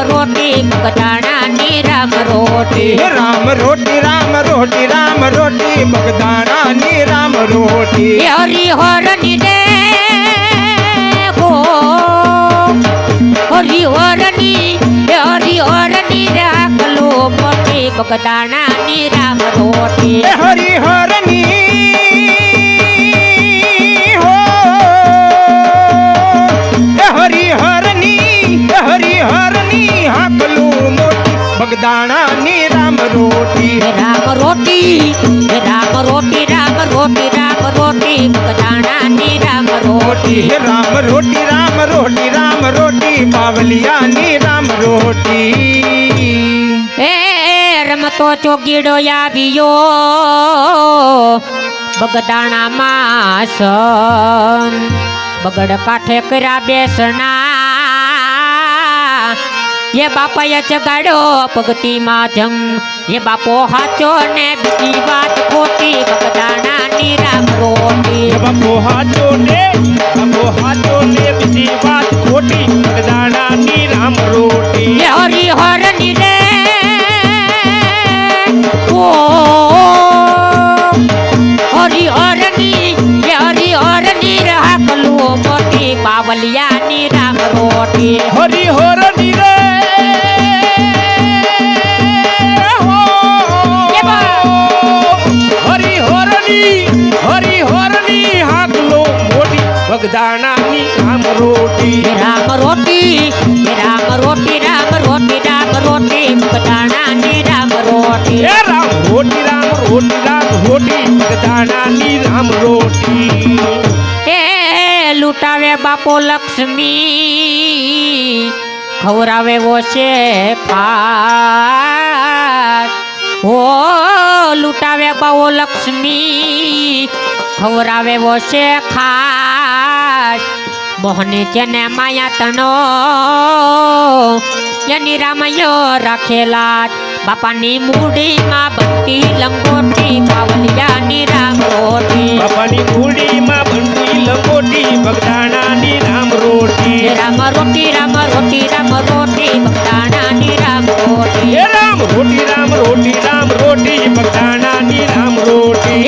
રોટી બગદાણાની રામ રોટી રામ રોટી રામ રોટી રામ રોટી બગદાણાની રામ રોટી હરિહરની દે ગો હરિહરની રાખલો મોટી બગદાણાની રામ રોટી હરિહરની હરિહરની હાકલું મોટી બગદાણાની રામ રોટી રામ રોટી રામ રોટી રામ રોટી રામ રોટી બગદાણાની રામ રોટી રામ રોટી રામ રોટી રામ રોટી બાવલિયાની રામ રોટી એ રમતો ચોગીડો આવ્યો બગદાણામાં સન બગડ કાંઠે કર્યા બેસણા ये बापा ये जगाड़ो पगती माँ जंग ये बापो हाचो ने बीजी बात खोटी बगदाणानी राम रोटी बापो हाचो ने बीजी बात खोटी बगदाणानी राम रोटी ये हरिहરની रे ओ हरिहરની રાખલો મોટી બાવલિયાની રામ રોટી હરિહરની રે બગદાણાની રામ રોટી રામ રોટી રામ રોટી રામ રોટી રામ રોટી બગદાણાની રામ રોટી રામ રોટી રામ રોટી રામ રોટી બગદાણાની રામ રોટી એ લૂંટાવે બાપો લક્ષ્મી ખવરાવે ઓછે ખાસ ઓ લૂંટાવે બાપો લક્ષ્મી ખવરાવે ઓછે ખાસ મોહની જેને માયા તણો એની રામયો રાખેલા બાપાની મૂડીમાં બંટી લંગોટી બાવલિયાની રામ રોટી બાપાની મૂડીમાં બંટી લંગોટી બગદાણાની રામ રોટી રામ રોટી રામ રોટી રામ રોટી બગદાણાની રામ રોટી રામ રોટી રામ રોટી રામ રોટી બગદાણાની રામ રોટી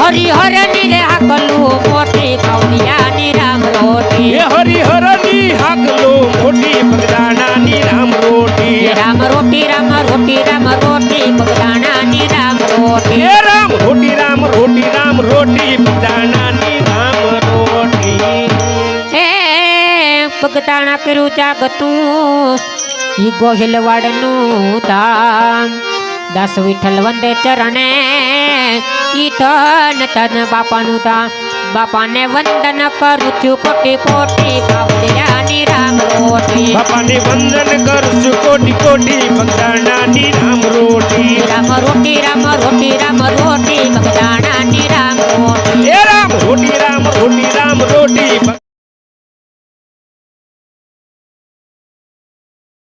હરિહરની રે હાકલું મોટી બાવલિયાની રામ રોટી હરિહરની હાકલો મોટી બગદાણાની રામ રોટી રામ રોટી રામ રોટી રામ રોટી બગદાણાની રામ રોટી રામ રોટી રામ રોટી રામ રોટી બગદાણાની રામ રોટી હે બગદાણા કર્યું જાગતું ઈ ગોહિલવાડનું ધામ દસ વિઠ્ઠલ વંદે ચરણે ઈ ધન તન બાપાનું ધામ બાપાને વંદન કરું છું કોટી કોટી બાવલિયાની રામ રોટી બાપાને વંદન કરું છું કોટી કોટી બગદાણાની રામ રોટી રામ રોટી રામ રોટી રામ રોટી બગદાણા